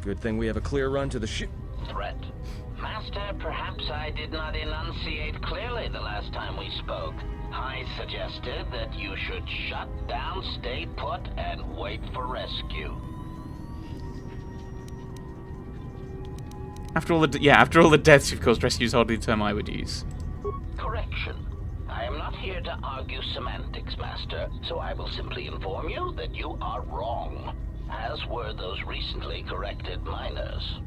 Good thing we have a clear run to the ship. Threat. Master, perhaps I did not enunciate clearly the last time we spoke. I suggested that you should shut down, stay put, and wait for rescue. After all the deaths you've caused, rescue is hardly the term I would use. Correction. I am not here to argue semantics, Master, so I will simply inform you that you are wrong, as were those recently corrected miners.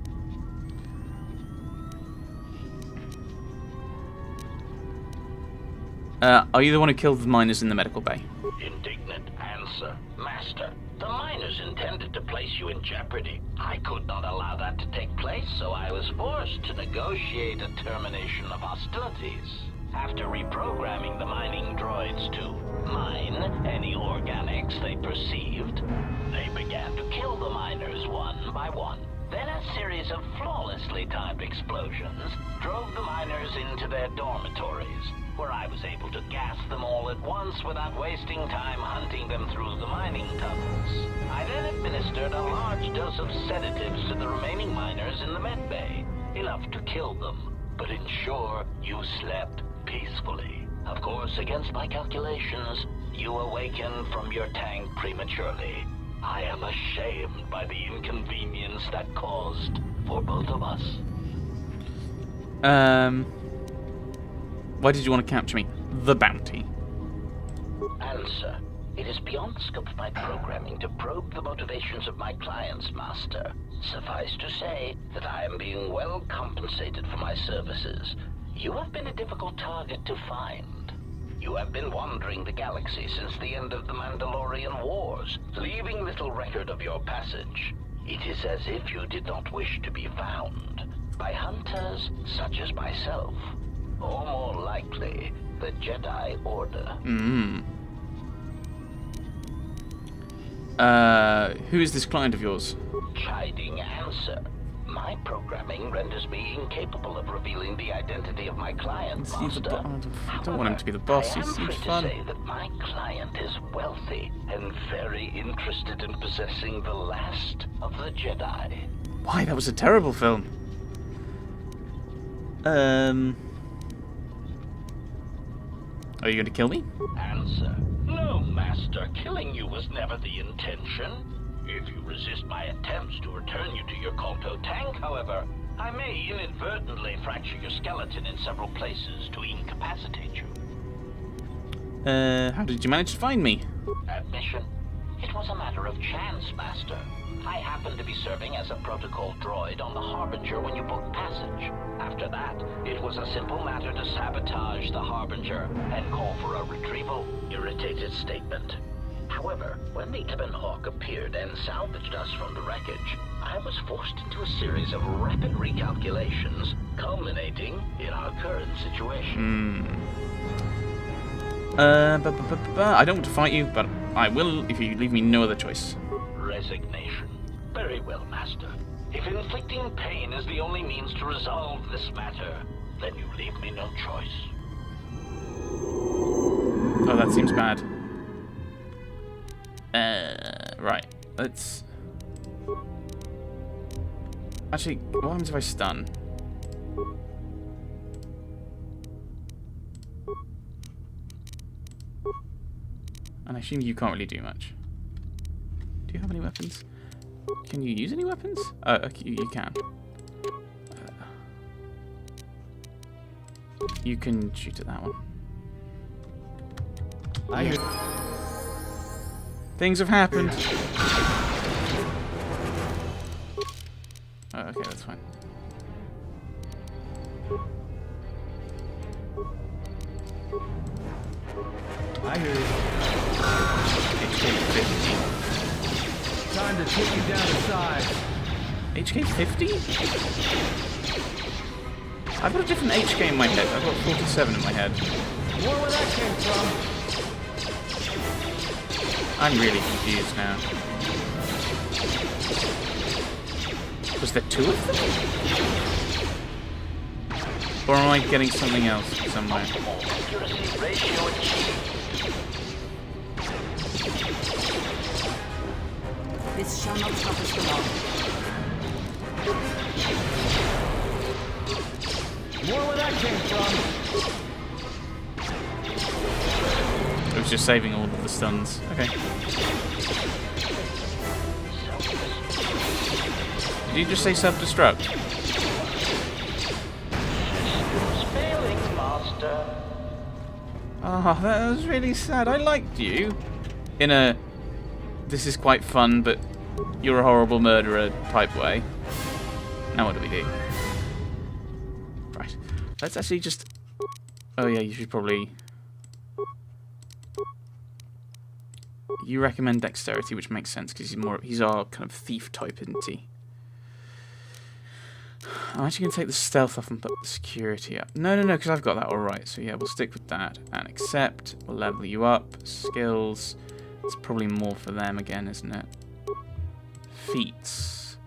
Are you the one who killed the miners in the medical bay? Indignant answer. Master, the miners intended to place you in jeopardy. I could not allow that to take place, so I was forced to negotiate a termination of hostilities. After reprogramming the mining droids to mine any organics they perceived, they began to kill the miners one by one. Then a series of flawlessly timed explosions drove the miners into their dormitories, where I was able to gas them all at once without wasting time hunting them through the mining tunnels. I then administered a large dose of sedatives to the remaining miners in the med bay, enough to kill them, but ensure you slept peacefully. Of course, against my calculations, you awakened from your tank prematurely. I am ashamed by the inconvenience that caused for both of us. Why did you want to capture me? The bounty. Answer. It is beyond the scope of my programming to probe the motivations of my clients, Master. Suffice to say that I am being well compensated for my services. You have been a difficult target to find. You have been wandering the galaxy since the end of the Mandalorian Wars, leaving little record of your passage. It is as if you did not wish to be found by hunters such as myself, or more likely, the Jedi Order. Who is this client of yours? Chiding answer. My programming renders me incapable of revealing the identity of my client, Master. I don't want him to be the boss. I He am seems free fun. to say that my client is wealthy and very interested in possessing the last of the Jedi. Why? That was a terrible film. Are you going to kill me? Answer. No, Master. Killing you was never the intention. If you resist my attempts to return you to your Kolto tank, however, I may inadvertently fracture your skeleton in several places to incapacitate you. How did you manage to find me? Admission. It was a matter of chance, Master. I happened to be serving as a protocol droid on the Harbinger when you booked passage. After that, it was a simple matter to sabotage the Harbinger and call for a retrieval. Irritated statement. However, when the Ebon Hawk appeared and salvaged us from the wreckage, I was forced into a series of rapid recalculations, culminating in our current situation. I don't want to fight you, but I will if you leave me no other choice. Resignation. Very well, Master. If inflicting pain is the only means to resolve this matter, then you leave me no choice. Oh, that seems bad. Right. Let's... Actually, what happens if I stun? And I assume you can't really do much. Do you have any weapons? Can you use any weapons? Oh, okay, you can. You can shoot at that one. Things have happened. Oh, okay, that's fine. I hear you. HK 50. Time to take you down to size. HK 50? I've got a different HK in my head. I've got 47 in my head. More where that came from. I'm really confused now. Was there two of them? Or am I getting something else somewhere? Accuracy ratio achieved. This shall not stop us for long. More where that came from. It was just saving all of the stuns. Okay. Did you just say self-destruct? Failings, Master. Oh, that was really sad. I liked you. In a, this is quite fun, but you're a horrible murderer type way. Now what do we do? Right. Let's actually just... Oh yeah, you should probably... You recommend dexterity, which makes sense, because he's our kind of thief type, isn't he? I'm actually going to take the stealth off and put the security up. No, because I've got that alright. So yeah, we'll stick with that. And accept. We'll level you up. Skills. It's probably more for them again, isn't it? Feats.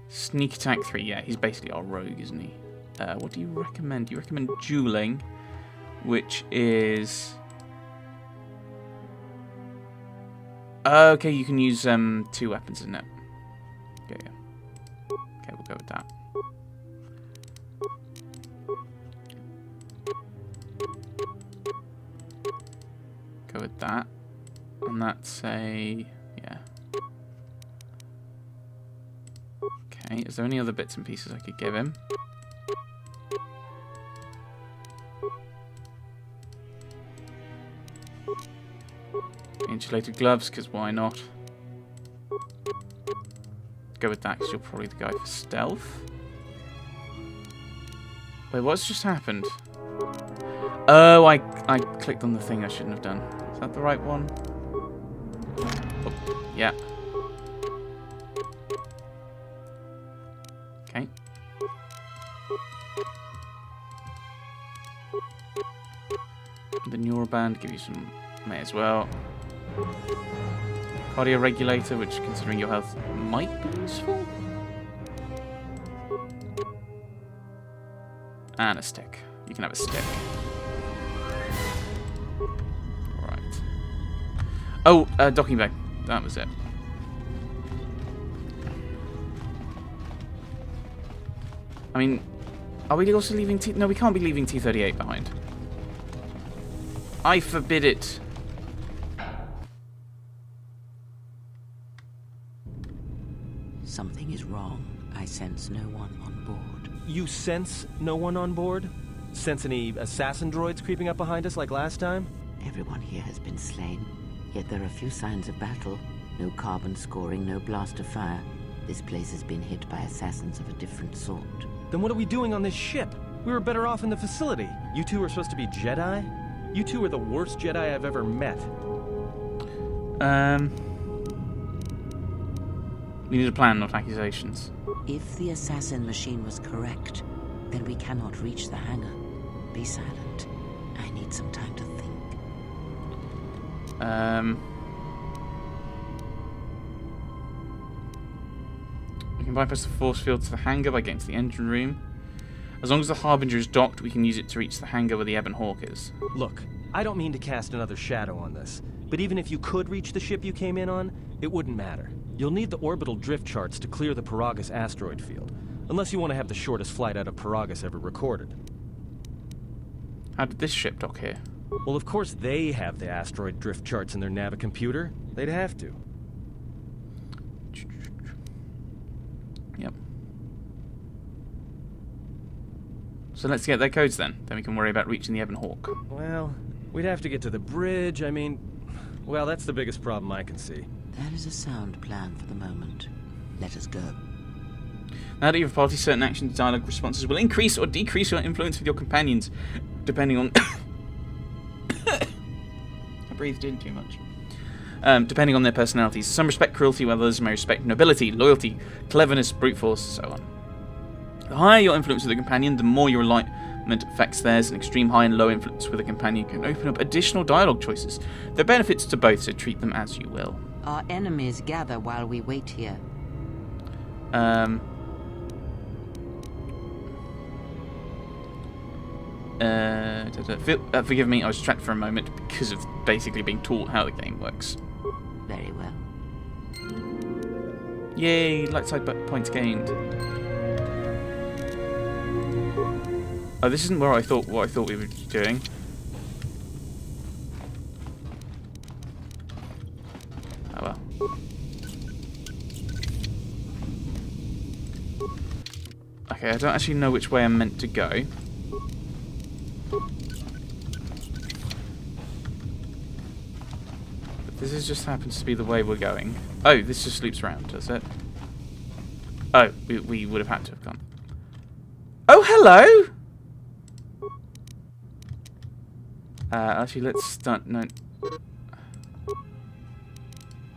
Sneak attack 3. Yeah, he's basically our rogue, isn't he? What do you recommend? You recommend dueling, which is... Okay, you can use 2 weapons, isn't it? Yeah. Okay, we'll go with that. Go with that. And that's a... yeah. Okay, is there any other bits and pieces I could give him? Insulated gloves, because why not? Go with that, because you're probably the guy for stealth. Wait, what's just happened? Oh, I clicked on the thing I shouldn't have done. Is that the right one? Oh, yeah. Okay. The neuroband, give you some, may as well. Cardio regulator, which considering your health might be useful. And a stick. You can have a stick. Right. Oh, docking bay. That was it. I mean, are we also leaving T... No, we can't be leaving T-38 behind. I forbid it. Something is wrong. I sense no one on board. You sense no one on board? Sense any assassin droids creeping up behind us like last time? Everyone here has been slain, yet there are few signs of battle. No carbon scoring, no blaster fire. This place has been hit by assassins of a different sort. Then what are we doing on this ship? We were better off in the facility. You two are supposed to be Jedi? You two are the worst Jedi I've ever met. We need a plan, not accusations. If the assassin machine was correct, then we cannot reach the hangar. Be silent. I need some time to think. We can bypass the force field to the hangar by getting to the engine room. As long as the Harbinger is docked, we can use it to reach the hangar where the Ebon Hawk is. Look, I don't mean to cast another shadow on this, but even if you could reach the ship you came in on, it wouldn't matter. You'll need the orbital drift charts to clear the Paragus asteroid field, unless you want to have the shortest flight out of Paragus ever recorded. How did this ship dock here? Well, of course they have the asteroid drift charts in their Navicomputer. They'd have to. Yep. So let's get their codes then. Then we can worry about reaching the Ebon Hawk. Well, we'd have to get to the bridge. I mean, well, that's the biggest problem I can see. That is a sound plan for the moment. Let us go. Now that you've party, certain actions, dialogue responses will increase or decrease your influence with your companions, depending on... I breathed in too much. Depending on their personalities. Some respect cruelty, while others may respect nobility, loyalty, cleverness, brute force, so on. The higher your influence with a companion, the more your alignment affects theirs. An extreme high and low influence with a companion can open up additional dialogue choices. There are benefits to both, so treat them as you will. Our enemies gather while we wait here. Forgive me, I was distracted for a moment because of basically being taught how the game works. Very well. Yay, light side points gained. Oh, this isn't where what I thought we were doing. Oh well. Okay, I don't actually know which way I'm meant to go. But this just happens to be the way we're going. Oh, this just loops around, does it? Oh, we would have had to have gone. Oh, hello! Actually, let's start. No.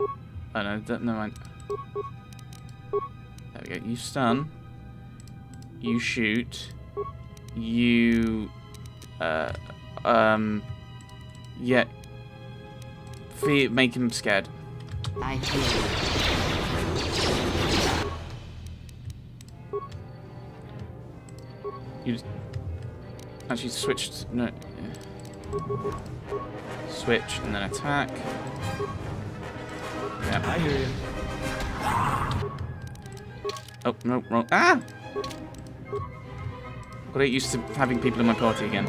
Oh no, never mind. There we go. You stun. You shoot. You. Yeah. Make him scared. I hear You. Actually, switched. No. Switch and then attack. Yeah. I hear you. Oh, no, wrong. Ah! Got to get used to having people in my party again.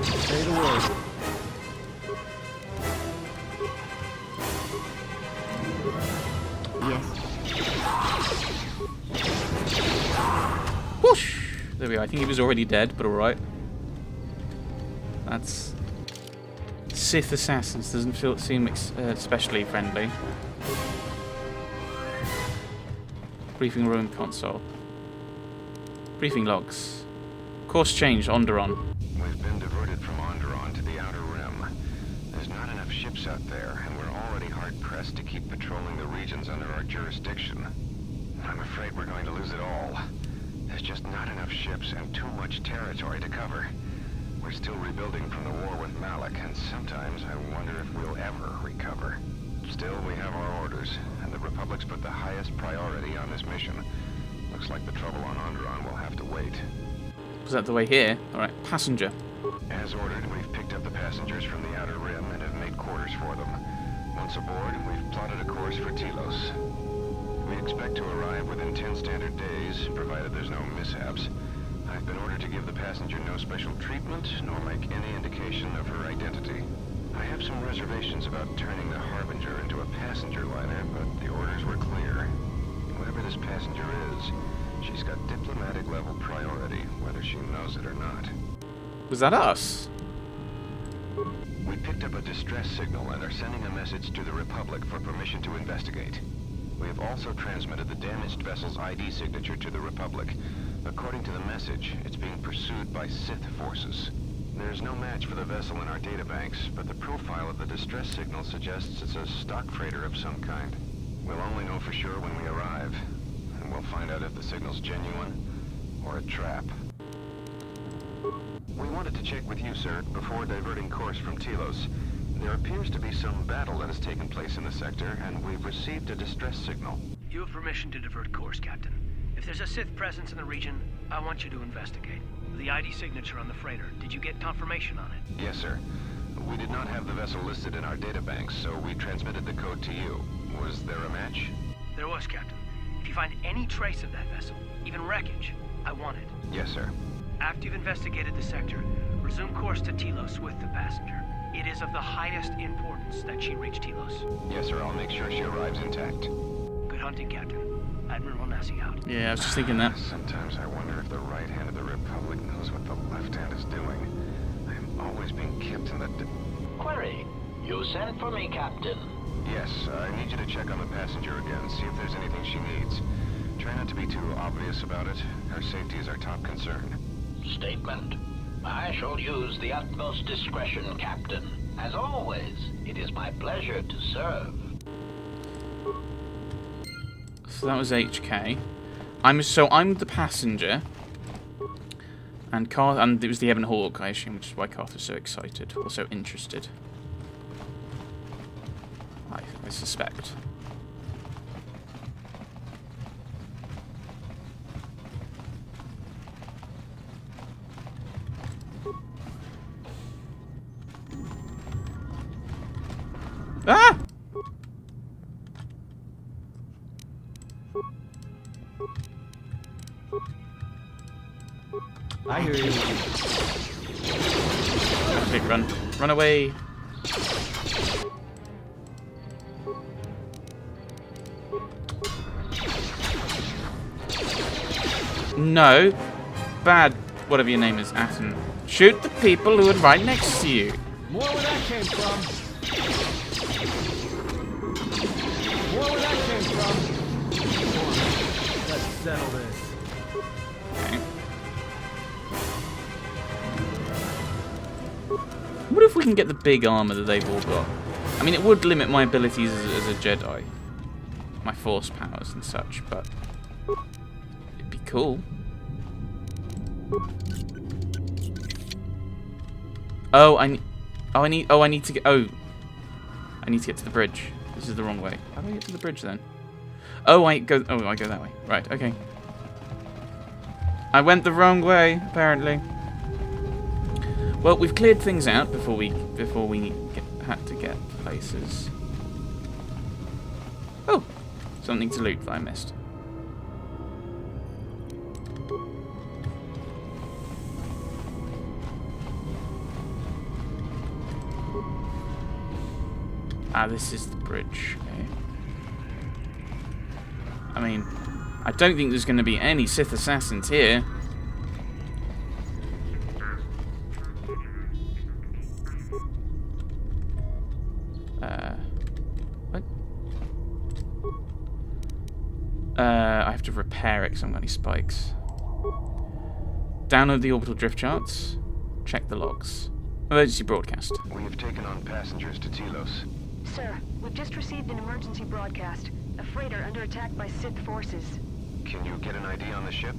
Say the word. Yes. Whoosh! There we go. I think he was already dead, but alright. That's... Sith Assassins doesn't seem especially friendly. Briefing room console. Briefing logs. Course change, Onderon. We've been diverted from Onderon to the Outer Rim. There's not enough ships out there, and we're already hard-pressed to keep patrolling the regions under our jurisdiction. I'm afraid we're going to lose it all. There's just not enough ships and too much territory to cover. We're still rebuilding from the war with Malak, and sometimes I wonder if we'll ever recover. Still, we have our orders, and the Republic's put the highest priority on this mission. Looks like the trouble on Onderon will have to wait. Was that the way here? Alright, passenger. As ordered, we've picked up the passengers from the Outer Rim and have made quarters for them. Once aboard, we've plotted a course for Telos. We expect to arrive within 10 standard days, provided there's no mishaps. I've been ordered to give the passenger no special treatment, nor make any indication of her identity. I have some reservations about turning the Harbinger into a passenger liner, but the orders were clear. Whoever this passenger is, she's got diplomatic level priority, whether she knows it or not. Was that us? We picked up a distress signal and are sending a message to the Republic for permission to investigate. We have also transmitted the damaged vessel's ID signature to the Republic. According to the message, it's being pursued by Sith forces. There's no match for the vessel in our databanks, but the profile of the distress signal suggests it's a stock freighter of some kind. We'll only know for sure when we arrive, and we'll find out if the signal's genuine or a trap. We wanted to check with you, sir, before diverting course from Telos. There appears to be some battle that has taken place in the sector, and we've received a distress signal. You have permission to divert course, Captain. If there's a Sith presence in the region, I want you to investigate. The ID signature on the freighter, did you get confirmation on it? Yes, sir. We did not have the vessel listed in our databanks, so we transmitted the code to you. Was there a match? There was, Captain. If you find any trace of that vessel, even wreckage, I want it. Yes, sir. After you've investigated the sector, resume course to Telos with the passenger. It is of the highest importance that she reach Telos. Yes, sir. I'll make sure she arrives intact. Good hunting, Captain. Admiral Nassi out. Yeah, I was just thinking that. Sometimes I wonder if the right hand of the Republic knows what the left hand is doing. I'm always being kept in the... Query. You sent for me, Captain. Yes, I need you to check on the passenger again, see if there's anything she needs. Try not to be too obvious about it. Her safety is our top concern. Statement. I shall use the utmost discretion, Captain. As always, it is my pleasure to serve. So that was HK. I'm the passenger. And it was the Ebon Hawk, I assume, which is why Carth was so excited, or so interested. I suspect. Ah! I hear you. Big run. Run away. No. Bad, whatever your name is, Atten. Shoot the people who are right next to you. More where that came from. More where that came from. Let's settle this. Okay. What if we can get the big armor that they've all got? I mean, it would limit my abilities as a Jedi. My force powers and such, but it'd be cool. I need to get to the bridge. This is the wrong way. How do I get to the bridge then? I go that way. Right, okay. I went the wrong way, apparently. Well, we've cleared things out before we had to get places. Oh, something to loot that I missed. Ah, this is the bridge. Okay. I mean, I don't think there's going to be any Sith assassins here. What? I have to repair it because I haven't got any spikes. Download the orbital drift charts. Check the logs. Emergency broadcast. We have taken on passengers to Telos. Sir, we've just received an emergency broadcast. A freighter under attack by Sith forces. Can you get an ID on the ship?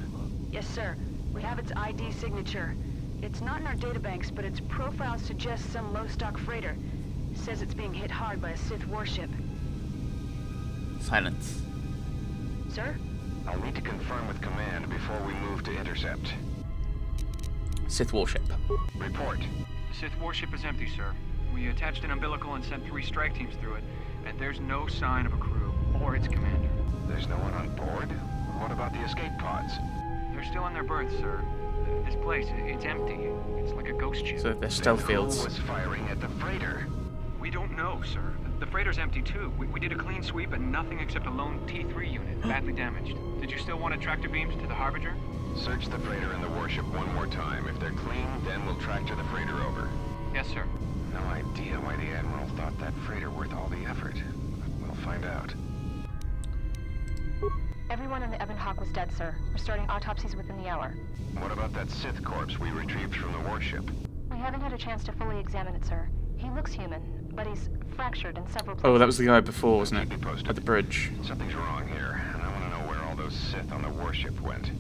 Yes, sir. We have its ID signature. It's not in our databanks, but its profile suggests some low-stock freighter. It says it's being hit hard by a Sith warship. Silence. Sir? I'll need to confirm with command before we move to intercept. Sith warship. Report. The Sith warship is empty, sir. We attached an umbilical and sent 3 strike teams through it, and there's no sign of a crew or its commander. There's no one on board? What about the escape pods? They're still in their berths, sir. This place, it's empty. It's like a ghost ship. So they're stealth fields. Who was firing at the freighter? We don't know, sir. The freighter's empty, too. We did a clean sweep and nothing except a lone T3 unit, badly damaged. Did you still want to tractor beams to the Harbinger? Search the freighter and the warship one more time. If they're clean, then we'll tractor the freighter over. Yes, sir. No idea why the Admiral thought that freighter worth all the effort. We'll find out. Everyone on the Ebon Hawk was dead, sir. We're starting autopsies within the hour. What about that Sith corpse we retrieved from the warship? We haven't had a chance to fully examine it, sir. He looks human, but he's fractured in several places. Oh, that was the guy before, wasn't Keep it? me posted. At the bridge. Something's wrong here, and I want to know where all those Sith on the warship went.